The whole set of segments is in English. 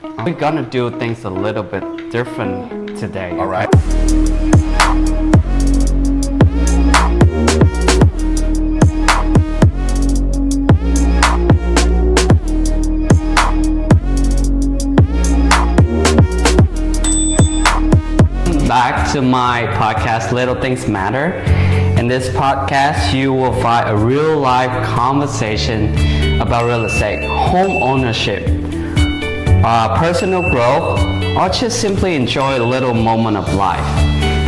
We're gonna do things a little bit different today. All right. Back to my podcast, Little Things Matter. In this podcast, you will find a real life conversation about real estate, home ownership, personal growth, or just simply enjoy a little moment of life.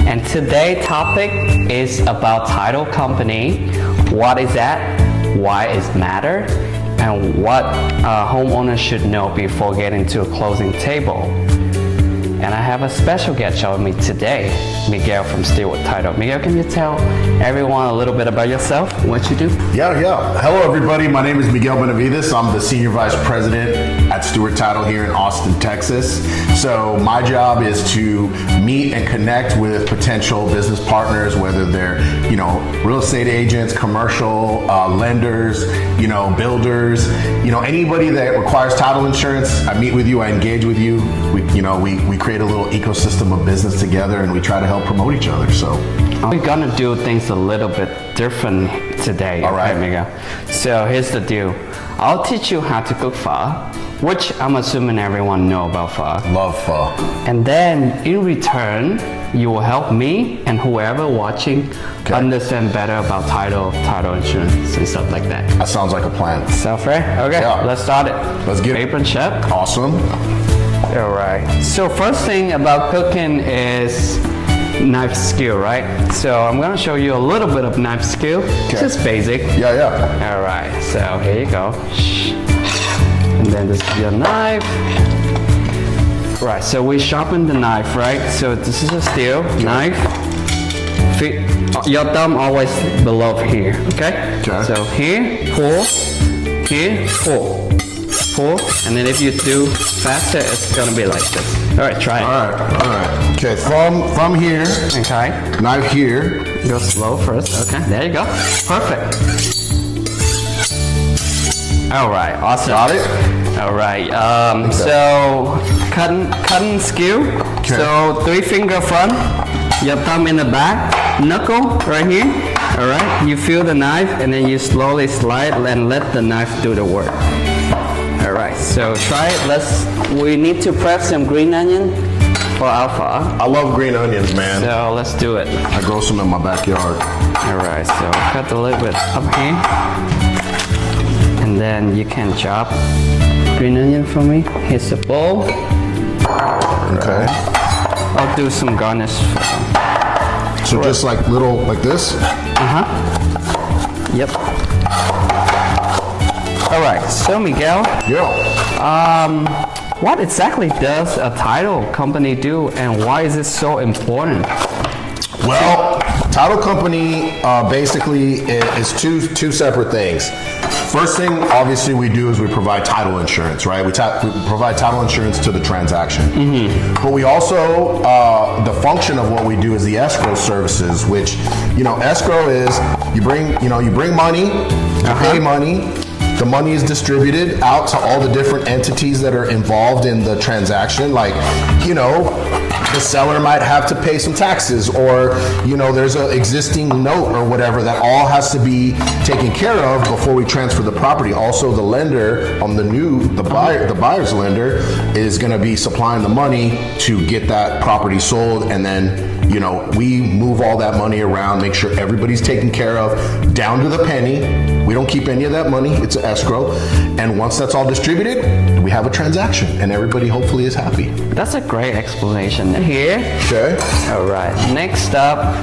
And today's topic is about title company. What is that? Why it matters? And what homeowners should know before getting to a closing table. And I have a special guest joining me today, Miguel from Stewart Title. Miguel, can you tell everyone a little bit about yourself, what you do? Yeah. Hello, everybody. My name is Miguel Benavides. I'm the Senior Vice President at Stewart Title here in Austin, Texas. So my job is to meet and connect with potential business partners, whether they're, real estate agents, commercial lenders, builders, anybody that requires title insurance. I meet with you, I engage with you. We create a little ecosystem of business together, and we try to help promote each other. So we're gonna do things a little bit different today. All right, Miguel. So here's the deal. I'll teach you how to cook pho, which I'm assuming everyone know about pho. Love pho. And then in return, you will help me and whoever watching understand better about title insurance and stuff like that. That sounds like a plan. Sound fair? Okay, yeah. Let's start it. Let's get it. Paper and check. Awesome. All right. So first thing about cooking is knife skill, right? So I'm gonna show you a little bit of knife skill. Just basic. Yeah. All right. So here you go. And then this is your knife. Right. So we sharpen the knife, right? So this is a steel knife. Your thumb always below here. Okay. So here, pull. Here, pull. And then if you do faster, it's gonna be like this. All right, try it. All right. Okay, from here. Okay. Knife here. Go slow first. Okay, there you go. Perfect. All right, awesome. Got it. All right. So cutting skill. Okay. So 3 finger front, your thumb in the back, knuckle right here. All right. You feel the knife, and then you slowly slide and let the knife do the work. All right, so try it. We need to prep some green onion for alpha. I love green onions, man. So let's do it. I grow some in my backyard. All right, so cut a little bit up here. And then you can chop green onion for me. Here's the bowl. Okay. I'll do some garnish for them. So just like this? Yep. All right, so Miguel. Yeah. What exactly does a title company do, and why is it so important? Well, title company basically is two separate things. First thing, obviously, we do is we provide title insurance, right? We provide title insurance to the transaction. But we also, the function of what we do is the escrow services, which, escrow is you bring money, you pay money. The money is distributed out to all the different entities that are involved in the transaction. Like, the seller might have to pay some taxes, or, there's an existing note or whatever that all has to be taken care of before we transfer the property. Also, the lender on the buyer's lender is going to be supplying the money to get that property sold, and then we move all that money around, make sure everybody's taken care of down to the penny. We don't keep any of that money. It's an escrow. And once that's all distributed, we have a transaction, and everybody hopefully is happy. That's a great explanation here. Okay. All right. Next up,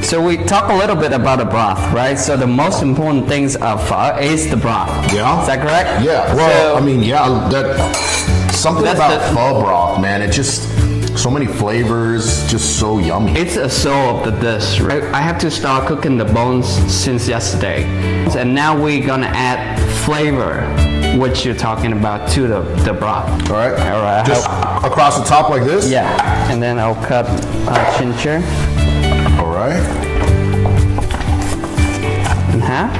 so we talk a little bit about the broth, right? So the most important things of pho is the broth. Yeah. Is that correct? Yeah. Well, something about pho broth, man. It just... so many flavors, just so yummy. It's a soul of the dish, right? I have to start cooking the bones since yesterday. And now we're gonna add flavor, which you're talking about, to the broth. All right. All right. Just across the top like this? Yeah. And then I'll cut ginger. All right. In half.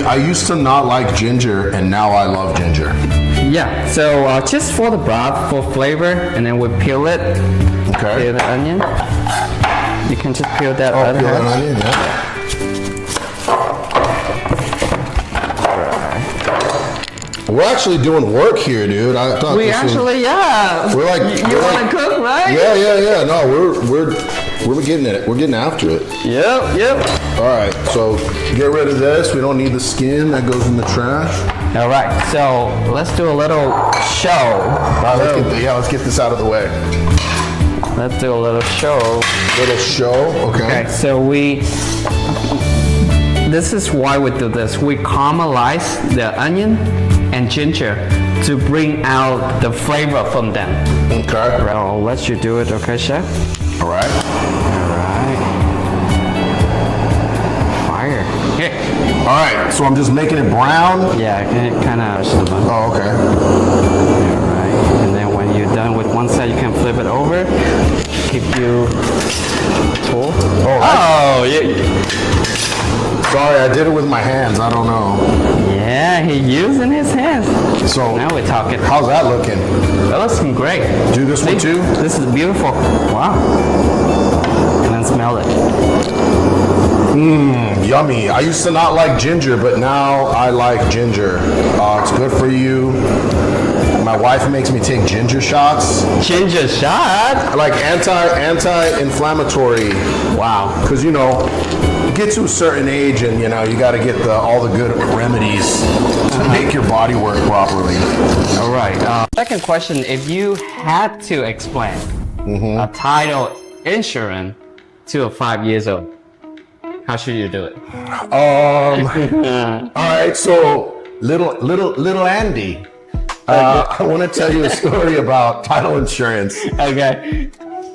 I used to not like ginger, and now I love ginger. Yeah, so just for the broth, for flavor, and then we peel it. Okay. Peel the onion. You can just peel that other peel half. that onion, yeah. We're actually doing work here, dude. I thought We actually, yeah. We're like, you want to cook, right? Yeah. No, we're getting it. We're getting after it. Yep. All right, so get rid of this. We don't need the skin. That goes in the trash. All right, so let's do a little show. All right, let's get this out of the way. Let's do a little show. Little show, okay. Okay, so this is why we do this. We caramelize the onion and ginger to bring out the flavor from them. Okay. Right, I'll let you do it, okay, chef? All right. Fire. Here. All right, so I'm just making it brown. Yeah, kind of. Oh, okay. All right, and then when you're done with one side, you can flip it over. Keep you tool. Oh, yeah. Sorry, I did it with my hands. I don't know. Yeah, he using his hands. So now we're talking. How's that looking? That looks great. Do this one too? This is beautiful. Wow. And then smell it. Yummy. I used to not like ginger, but now I like ginger. It's good for you. My wife makes me take ginger shots. Ginger shot? Like anti-inflammatory. Wow. Because you get to a certain age and you got to get all the good remedies to make your body work properly. All right. Second question: if you had to explain a title insurance to a 5 years old, how should you do it? All right. So little Andy. I want to tell you a story about title insurance. Okay.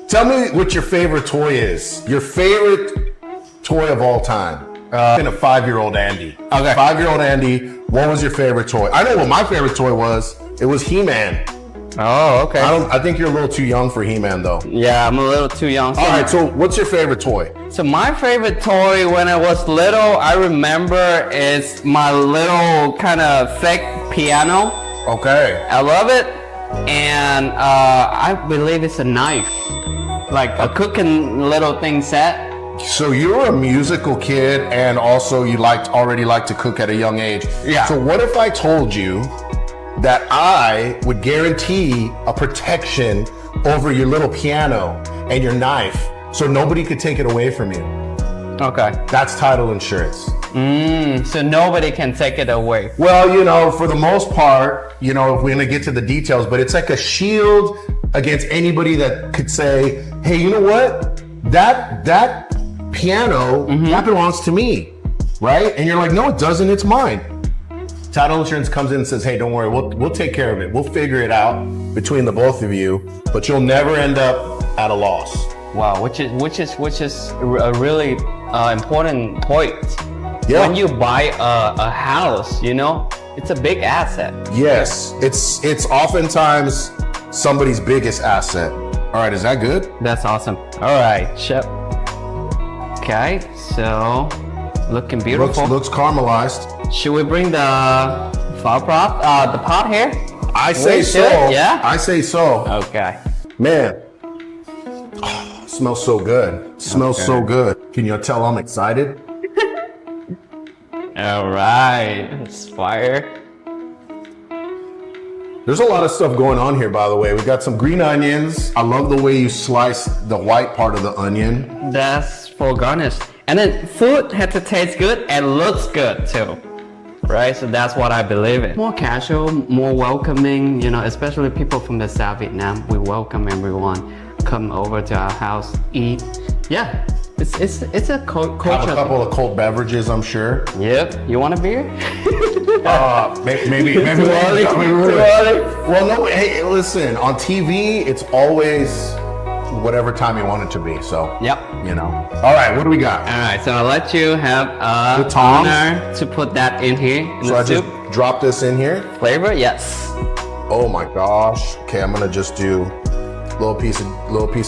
Tell me what your favorite toy is. Your favorite toy of all time. In a 5-year-old Andy. Okay. 5-year-old Andy, what was your favorite toy? I know what my favorite toy was. It was He-Man. Oh, okay. I think you're a little too young for He-Man though. Yeah, I'm a little too young. All right, so what's your favorite toy? So my favorite toy when I was little, I remember is my little kind of thick piano. Okay. I love it. And I believe it's a knife. Like a cooking little thing set. So you're a musical kid and also you already liked to cook at a young age. Yeah. So what if I told you that I would guarantee a protection over your little piano and your knife so nobody could take it away from you? Okay. That's title insurance. So nobody can take it away. Well, for the most part, we're gonna get to the details, but it's like a shield against anybody that could say, hey, you know what? That piano, that belongs to me, right? And you're like, no, it doesn't, it's mine. Title insurance comes in and says, hey, don't worry, we'll take care of it. We'll figure it out between the both of you, but you'll never end up at a loss. Wow, which is a really important point. Yeah. When you buy a house, it's a big asset. Yes, it's oftentimes somebody's biggest asset. All right, is that good? That's awesome. All right, chef. Okay, so looking beautiful. Looks caramelized. Should we bring the the pot here? I say so. Yeah? I say so. Okay. Man, smells so good. Smells so good. Can you tell I'm excited? All right, it's fire. There's a lot of stuff going on here, by the way. We got some green onions. I love the way you slice the white part of the onion. That's for garnish. And then food has to taste good and looks good too. Right? So that's what I believe in. More casual, more welcoming, especially people from the South Vietnam. We welcome everyone. Come over to our house, eat. Yeah, it's a culture. Have a couple of cold beverages, I'm sure. Yep. You want a beer? Maybe Too early. Well, no, hey, listen, on TV, it's always whatever time you want it to be, so. Yep. All right, what do we got? All right, so I'll let you have The tongs? honor to put that in here in So the I soup. just drop this in here? Flavor, yes. Oh my gosh. Okay, I'm gonna just do a little piece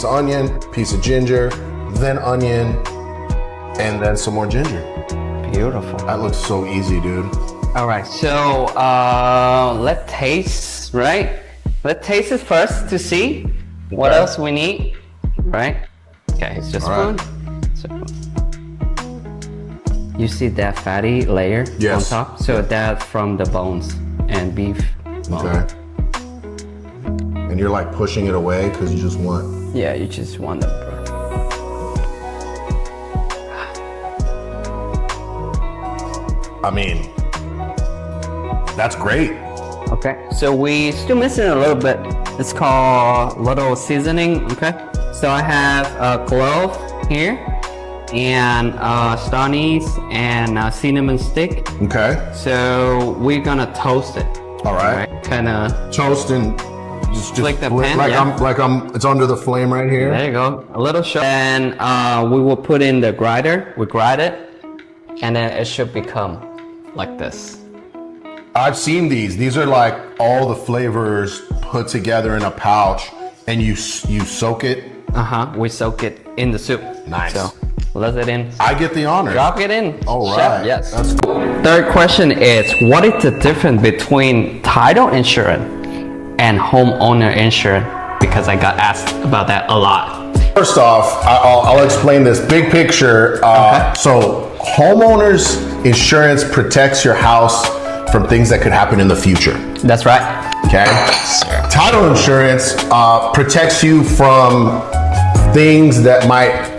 of onion, piece of ginger, then onion, and then some more ginger. Beautiful. That looks so easy, dude. All right, so let's taste, right? Let's taste it first to see what else we need, right? Okay, it's just All right. spoon. You see that fatty layer Yes. on top? So that's from the bones and beef bone. Okay. And you're like pushing it away because you just want. Yeah, you just want the broth. I mean, that's great. Okay, so we still missing a little bit. It's called little seasoning. Okay, so I have a clove here and star anise and cinnamon stick. Okay. So we're gonna toast it. All right. Kind of. Toast and just Flick the pan, like yeah. it's under the flame right here. There you go. A little short. And we will put in the grinder. We grind it, and then it should become like this. I've seen these. These are like all the flavors put together in a pouch, and you soak it. We soak it in the soup. Nice. So let it in. I get the honor. Drop it in. All Chef, right. yes. That's cool. Third question is, what is the difference between title insurance and homeowner insurance? Because I got asked about that a lot. First off, I'll explain this big picture. So homeowners insurance protects your house from things that could happen in the future. That's right. Okay. Title insurance protects you from things that might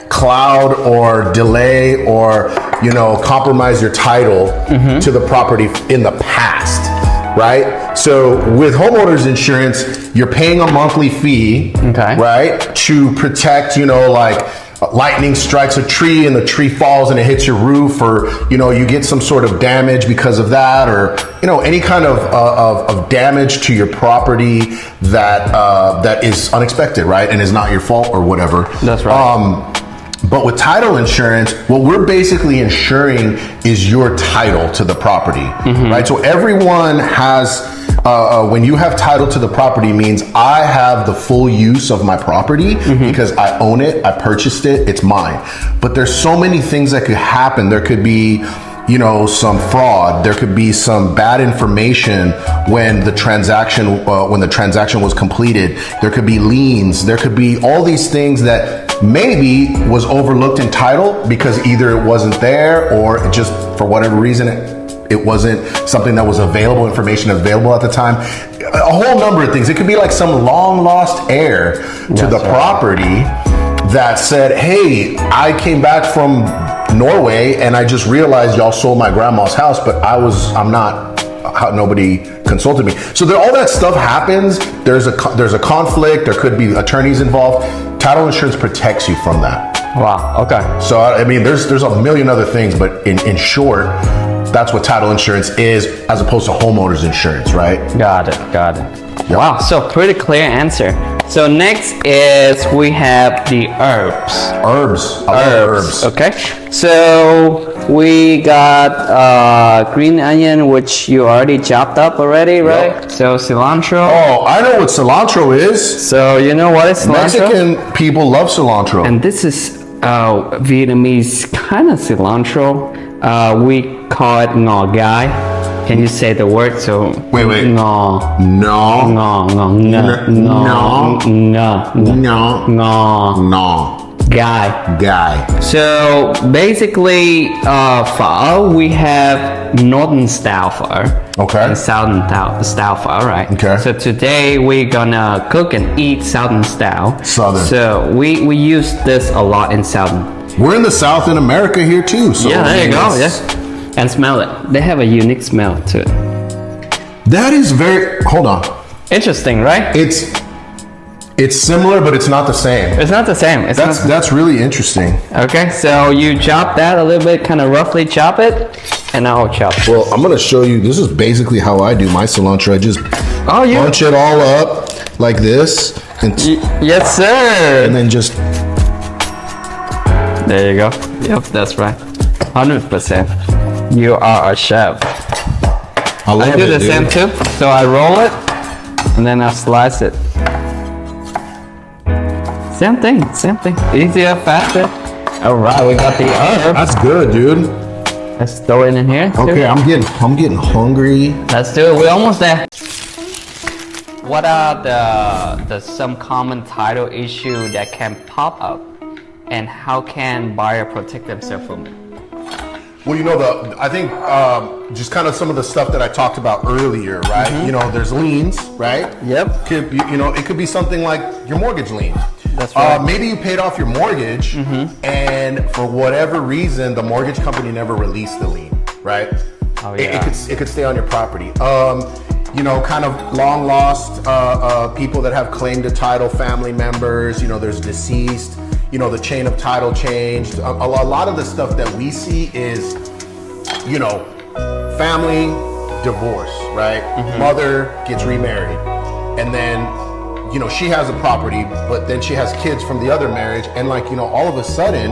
cloud or delay or compromise your title to the property in the past, right? So with homeowners insurance, you're paying a monthly fee, right, to protect, like lightning strikes a tree and the tree falls and it hits your roof, or you get some sort of damage because of that, or any kind of damage to your property that is unexpected, right, and is not your fault or whatever. That's right. But with title insurance, what we're basically insuring is your title to the property, right? So everyone has, when you have title to the property, means I have the full use of my property because I own it, I purchased it, it's mine. But there's so many things that could happen. There could be, some fraud. There could be some bad information when the transaction was completed. There could be liens. There could be all these things that maybe was overlooked in title because either it wasn't there or it just for whatever reason it wasn't something that was information available at the time. A whole number of things. It could be like some long lost heir to the property that said, hey, I came back from Norway and I just realized y'all sold my grandma's house, but nobody consulted me. So all that stuff happens. There's a conflict. There could be attorneys involved. Title insurance protects you from that. Wow. Okay. So I mean, there's a million other things, but in short, that's what title insurance is, as opposed to homeowners insurance, right? Got it. Yep. Wow. So pretty clear answer. So next is we have the herbs. Herbs. I love herbs. Okay. So we got green onion, which you already chopped up already, right? Yep. So cilantro. Oh, I know what cilantro is. So you know what is cilantro? Mexican people love cilantro. And this is Vietnamese kind of cilantro. We call it ngò gai. Can you say the word? So wait. Ngò. No. Guy. So basically, pho, we have northern style pho. Okay. And southern style pho, right? Okay. So today we're gonna cook and eat southern style. Southern. So we use this a lot in southern. We're in the South in America here too. So Yeah, there you go. Yeah. And smell it. They have a unique smell to it. That is hold on. Interesting, right? It's similar, but it's not the same. It's not the same. That's really interesting. Okay, so you chop that a little bit, kind of roughly chop it, and I'll chop. Well, I'm gonna show you. This is basically how I do my cilantro. I just bunch it all up like this, and yes, sir. And then just. There you go. Yep, that's right. 100%. You are a chef. I do the same too. So I roll it, and then I slice it. Same thing. Easier, faster. All right, we got the herb. That's good, dude. Let's throw it in here. Too. Okay, I'm getting hungry. Let's do it. We're almost there. What are the some common title issue that can pop up, and how can buyer protect themselves from it? Well, I think just kind of some of the stuff that I talked about earlier, right? Mm-hmm. There's liens, right? Yep. It could be something like your mortgage lien. That's right. Maybe you paid off your mortgage, and for whatever reason, the mortgage company never released the lien, right? Oh, yeah. It could stay on your property. Kind of long lost people that have claim to title, family members. There's deceased. The chain of title changed. A lot of the stuff that we see is, family divorce, right? Mother gets remarried, and then, she has a property, but then she has kids from the other marriage, and all of a sudden,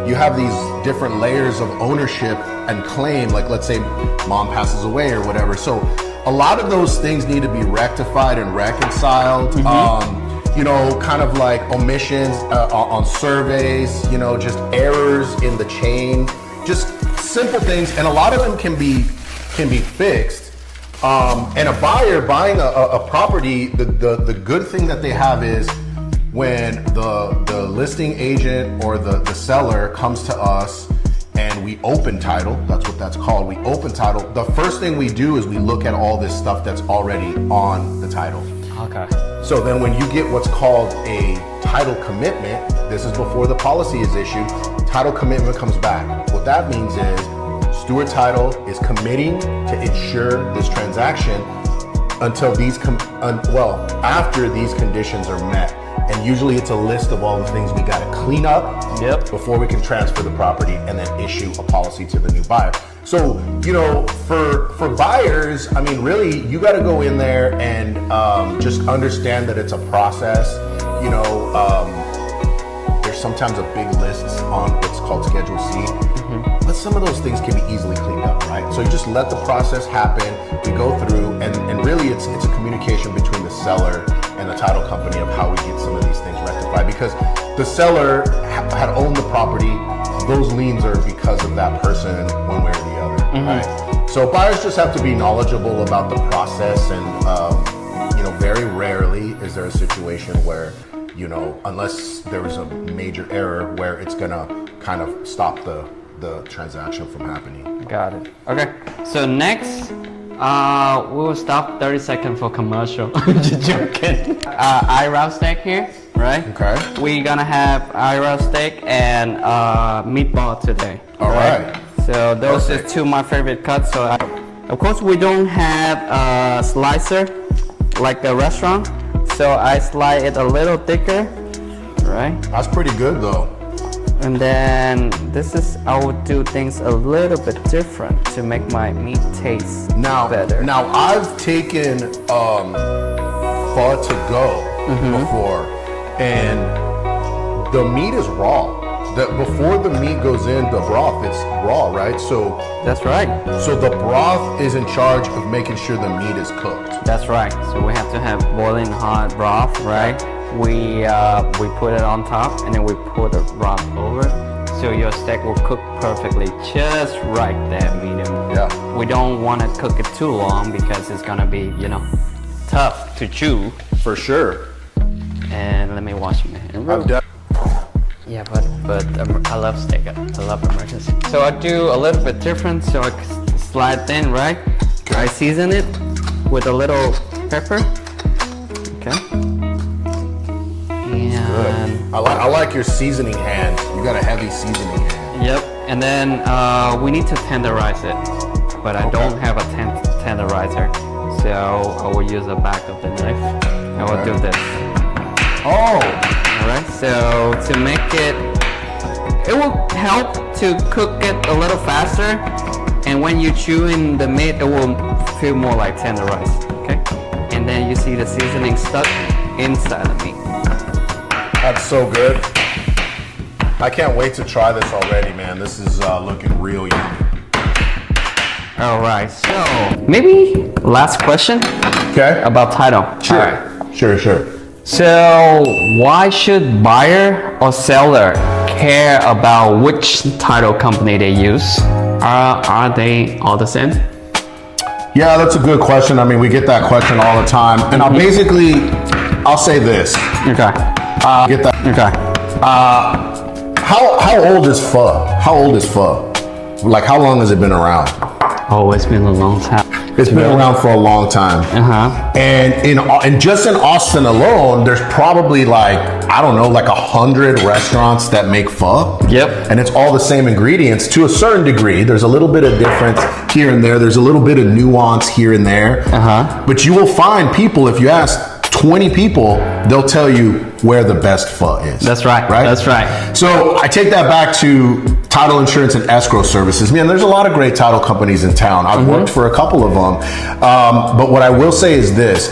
you have these different layers of ownership and claim. Like, let's say mom passes away or whatever. So a lot of those things need to be rectified and reconciled. Kind of like omissions on surveys, just errors in the chain, just simple things, and a lot of them can be fixed. And a buyer buying a property, the good thing that they have is when the listing agent or the seller comes to us and we open title, that's what that's called, we open title, the first thing we do is we look at all this stuff that's already on the title. Okay. So then when you get what's called a title commitment, this is before the policy is issued, title commitment comes back. What that means is Stewart Title is committing to insure this transaction until after these conditions are met. And usually it's a list of all the things we got to clean up before we can transfer the property and then issue a policy to the new buyer. So, for buyers, I mean, really, you got to go in there and just understand that it's a process. There's sometimes a big list on what's called Schedule C, but some of those things can be easily cleaned up, right? So you just let the process happen. We go through, and really, it's a communication between the seller and the title company of how we get some of these things rectified, because the seller had owned the property. Those liens are because of that person one way or the other, right? So buyers just have to be knowledgeable about the process, and very rarely is there a situation where, unless there was a major error, where it's gonna kind of stop the transaction from happening. Got it. Okay. So next, we will stop 30 seconds for commercial. Just joking. Realestate here, right? Okay. We're gonna have Realestate and meatball today. All right. So those are two of my favorite cuts. So of course we don't have a slicer like a restaurant, so I slice it a little thicker, right? That's pretty good though. And then I would do things a little bit different to make my meat taste better. Now I've taken pho to go before, and the meat is raw. Before the meat goes in the broth, it's raw, right? So that's right. So the broth is in charge of making sure the meat is cooked. That's right. So we have to have boiling hot broth, right? We put it on top, and then we put the broth over, so your steak will cook perfectly, just right there, medium. Yeah. We don't want to cook it too long because it's gonna be, tough to chew. For sure. And let me wash my hands. Yeah, but I love steak. I love American steak. So I do a little bit different. So I slide in, right? I season it with a little pepper. Okay. And I like your seasoning hand. You got a heavy seasoning hand. Yep. And then we need to tenderize it, but I don't have a tenderizer, so I will use the back of the knife. I will do this. Oh. Alright, so to make it will help to cook it a little faster, and when you chew in the meat, it will feel more like tenderized, okay? And then you see the seasoning stuck inside the meat. That's so good. I can't wait to try this already, man. This is looking real yummy. Alright, so maybe last question about title. Sure. Right. Sure. So why should buyer or seller care about which title company they use? Are they all the same? Yeah, that's a good question. I mean, we get that question all the time. And I'll say this. Okay. Get that. Okay. How old is pho? How old is pho? Like, how long has it been around? Oh, it's been a long time. It's been around for a long time. And just in Austin alone, there's probably like, I don't know, like 100 restaurants that make pho. Yep. And it's all the same ingredients to a certain degree. There's a little bit of difference here and there. There's a little bit of nuance here and there. But you will find people, if you ask 20 people, they'll tell you where the best pho is. That's right. Right? That's right. So I take that back to title insurance and escrow services. Man, there's a lot of great title companies in town. I've worked for a couple of them. But what I will say is this.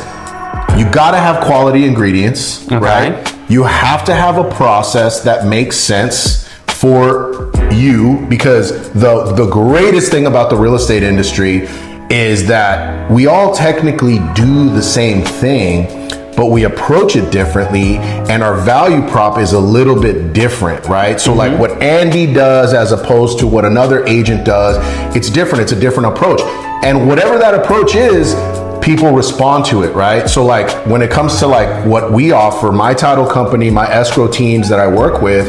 You gotta have quality ingredients, right? You have to have a process that makes sense for you, because the greatest thing about the real estate industry is that we all technically do the same thing, but we approach it differently, and our value prop is a little bit different, right? So like what Andy does as opposed to what another agent does, it's different. It's a different approach. And whatever that approach is, people respond to it, right? So like when it comes to like what we offer, my title company, my escrow teams that I work with,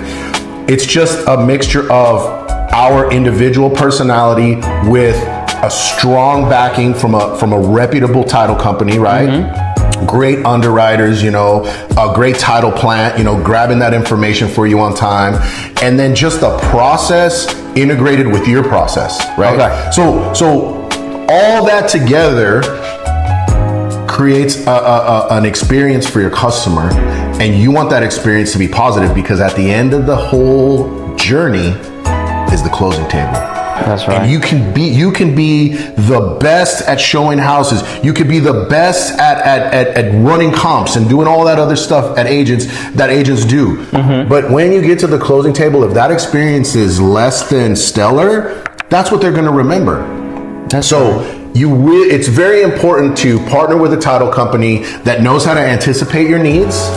it's just a mixture of our individual personality with a strong backing from a reputable title company, right? Great underwriters, a great title plant, grabbing that information for you on time, and then just a process integrated with your process, right? Okay. So all that together creates an experience for your customer, and you want that experience to be positive, because at the end of the whole journey is the closing table. That's right. And you can be the best at showing houses. You could be the best at running comps and doing all that other stuff that agents do. But when you get to the closing table, if that experience is less than stellar, that's what they're going to remember. It's very important to partner with a title company that knows how to anticipate your needs,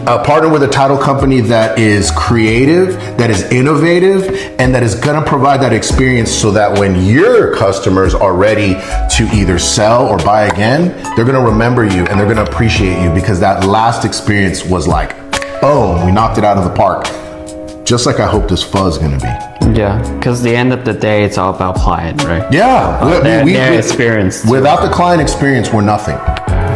partner with a title company that is creative, that is innovative, and that is going to provide that experience so that when your customers are ready to either sell or buy again, they're going to remember you and they're going to appreciate you, because that last experience was like, oh, we knocked it out of the park. Just like I hope this pho is going to be. Yeah, because the end of the day, it's all about client, right? Yeah. Their experience. Without the client experience, we're nothing.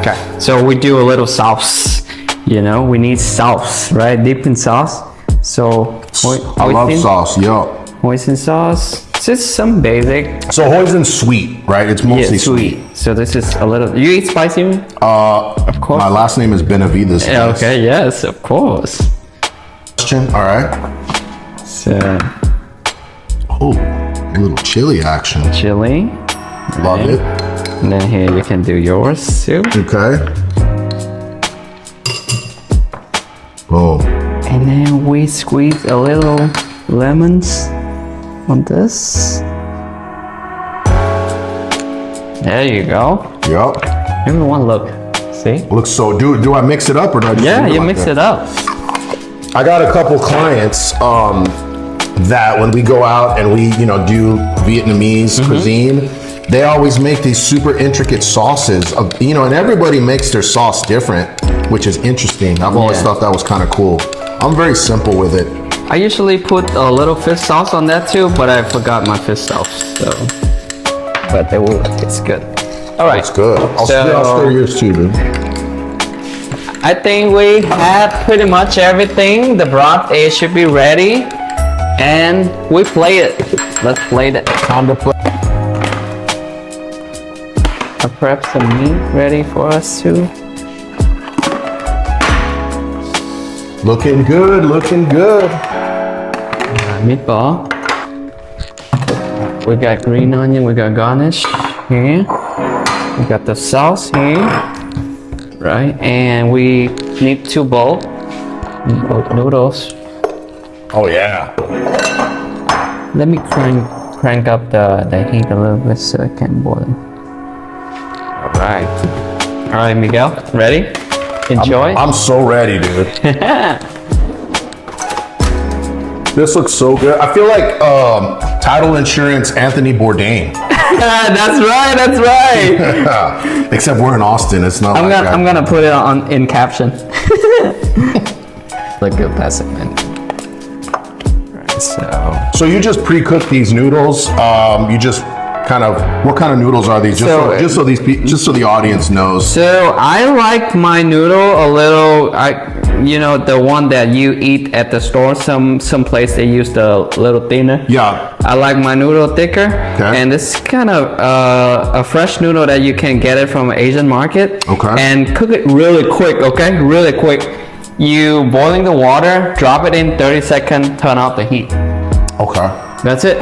Okay. So we do a little sauce. We need sauce, right? Dipping sauce. So I love sauce, yo. Hoisin sauce. Just some basic. So hoisin's sweet, right? It's mostly sweet. So this is a little. You eat spicy? Of course. My last name is Benavides. Okay. Yes, of course. All right. So. Oh, a little chili action. Chili. Love it. And then here you can do yours too. Okay. Boom. And then we squeeze a little lemons on this. There you go. Yep. Everyone look. See? Looks so. Do I mix it up or do I just Yeah, do it you like mix that? it up. I got a couple clients that when we go out and we, do Vietnamese cuisine, they always make these super intricate sauces, and everybody makes their sauce different, which is interesting. I've always thought that was kind of cool. I'm very simple with it. I usually put a little fish sauce on that too, but I forgot my fish sauce, so. But it's good. All right. It's good. I'll stir yours too, dude. I think we have pretty much everything. The broth should be ready, and we plate it. Let's plate it. Time to play. I prep some meat ready for us too. Looking good, looking good. Meatball. We got green onion, we got garnish here. We got the sauce here. Right, and we need 2 bowls. Noodles. Oh yeah. Let me crank up the heat a little bit so it can boil. All right, Miguel, ready? Enjoy. I'm so ready, dude. This looks so good. I feel like title insurance Anthony Bourdain. That's right. Except we're in Austin. It's not. I'm gonna put it on in caption. Like a passive man. Right, so you just pre-cook these noodles. You just kind of, what kind of noodles are these? Just so the audience knows. So I like my noodle a little. The one that you eat at the store. Some place they use the little thinner. Yeah. I like my noodle thicker. Okay. And this is kind of a fresh noodle that you can get it from an Asian market. Okay. And cook it really quick. Okay, really quick. You boiling the water, drop it in 30 seconds, turn off the heat. Okay. That's it.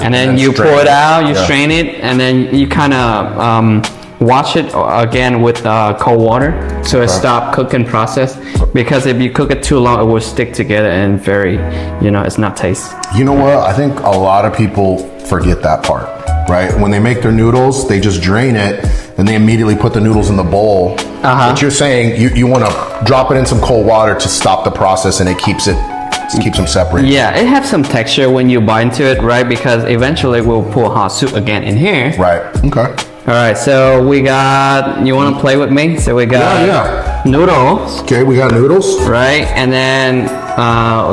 And then you pour it out, you strain it, and then you kind of wash it again with cold water so it stop cooking process. Because if you cook it too long, it will stick together and very, it's not taste. You know what? I think a lot of people forget that part, right? When they make their noodles, they just drain it and they immediately put the noodles in the bowl. But you're saying you want to drop it in some cold water to stop the process, and it keeps them separate. Yeah, it has some texture when you bite into it, right? Because eventually we'll pour hot soup again in here. Right. Okay. All right. So we got. You want to play with me? So we got noodles. Okay, we got noodles. Right, and then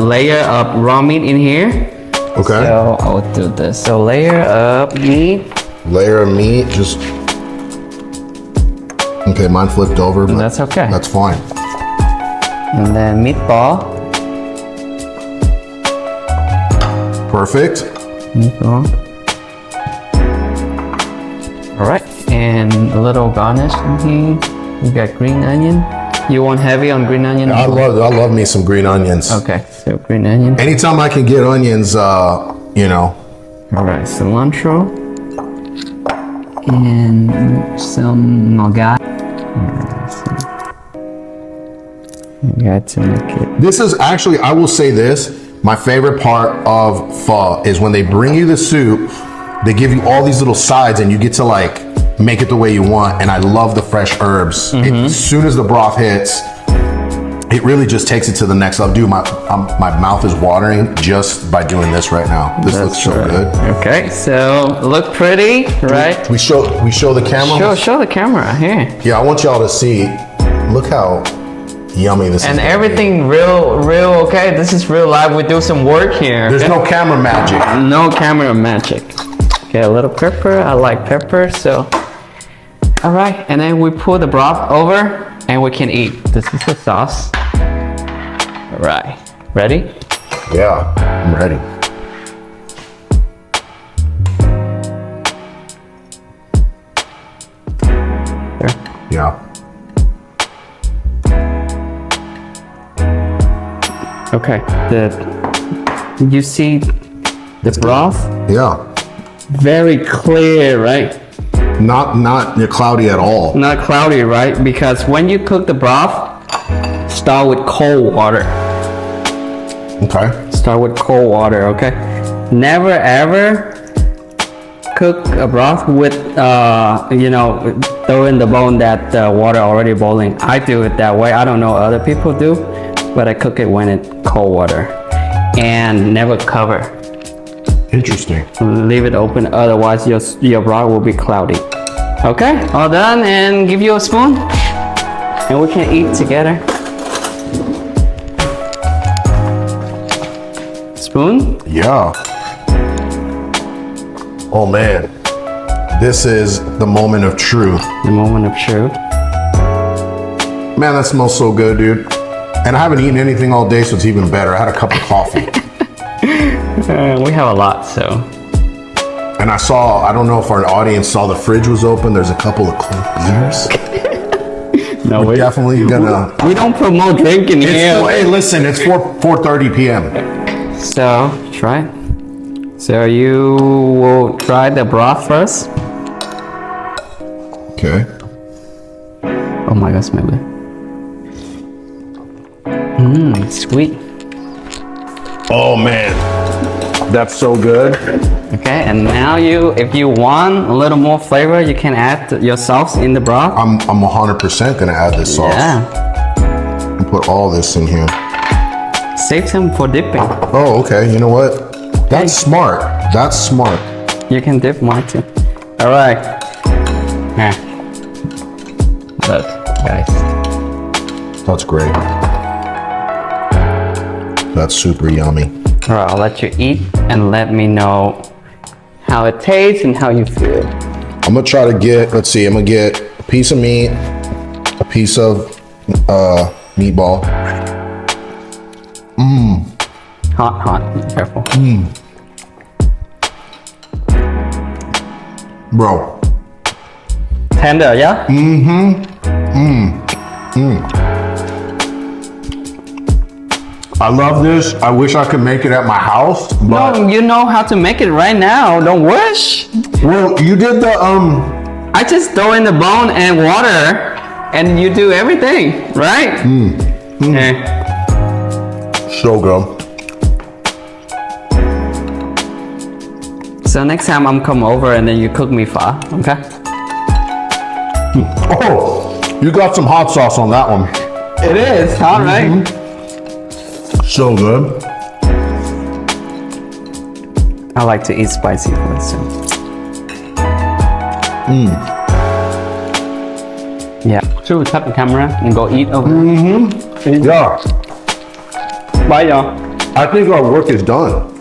layer of raw meat in here. Okay. So I'll do this. So layer of meat. Layer of meat. Just. Okay, mine flipped over. But that's okay. That's fine. And then meatball. Perfect. Meatball. All right, and a little garnish in here. We got green onion. You want heavy on green onion? I love me some green onions. Okay, so green onion. Anytime I can get onions, All right, cilantro. And some nogat. To make it. This is actually, I will say this, my favorite part of pho is when they bring you the soup, they give you all these little sides and you get to like make it the way you want. And I love the fresh herbs. As soon as the broth hits, it really just takes it to the next level. Dude, my mouth is watering just by doing this right now. This looks so good. Okay, so look pretty, right? We show the camera? Show the camera here. Yeah, I want y'all to see. Look how yummy this is. And everything real okay. This is real life. We do some work here. There's no camera magic. No camera magic. Okay, a little pepper. I like pepper, so. All right, and then we pour the broth over and we can eat. This is the sauce. All right, ready? Yeah, I'm ready. There. Yeah. Okay, you see the broth? Yeah. Very clear, right? Not cloudy at all. Not cloudy, right? Because when you cook the broth, start with cold water. Okay. Start with cold water, okay? Never ever cook a broth with, throw in the bone that the water already boiling. I do it that way. I don't know other people do, but I cook it when it's cold water. And never cover. Interesting. Leave it open, otherwise your broth will be cloudy. Okay, all done, and give you a spoon, and we can eat together. Spoon? Yeah. Oh man, this is the moment of truth. The moment of truth. Man, that smells so good, dude. And I haven't eaten anything all day, so it's even better. I had a cup of coffee. We have a lot, so. And I don't know if our audience saw the fridge was open. There's a couple of cold beers. No, we're definitely gonna. We don't promote drinking here. Hey, listen, it's 4:30 p.m. So, try it. So you will try the broth first. Okay. Oh my God, smell it. Sweet. Oh man, that's so good. Okay, and now if you want a little more flavor, you can add your sauce in the broth. I'm 100% gonna add this sauce. Yeah. And put all this in here. Saves him for dipping. Oh, okay. You know what? That's smart. That's smart. You can dip mine too. All right. Yeah. Look, guys. That's great. That's super yummy. All right, I'll let you eat and let me know how it tastes and how you feel. I'm gonna try to get, let's see, I'm gonna get a piece of meat, a piece of meatball. Hot, be careful. Bro. Tender, yeah? I love this. I wish I could make it at my house, but No, you know how to make it right now. Don't wish. well, you did the I just throw in the bone and water and you do everything, right? Yeah. so good. So next time I'm come over and then you cook me pho, okay? Oh, you got some hot sauce on that one. It is, all right. So good. I like to eat spicy food, so. Yeah. Should we tap the camera and go eat over there? Yeah. Bye, y'all. I think our work is done.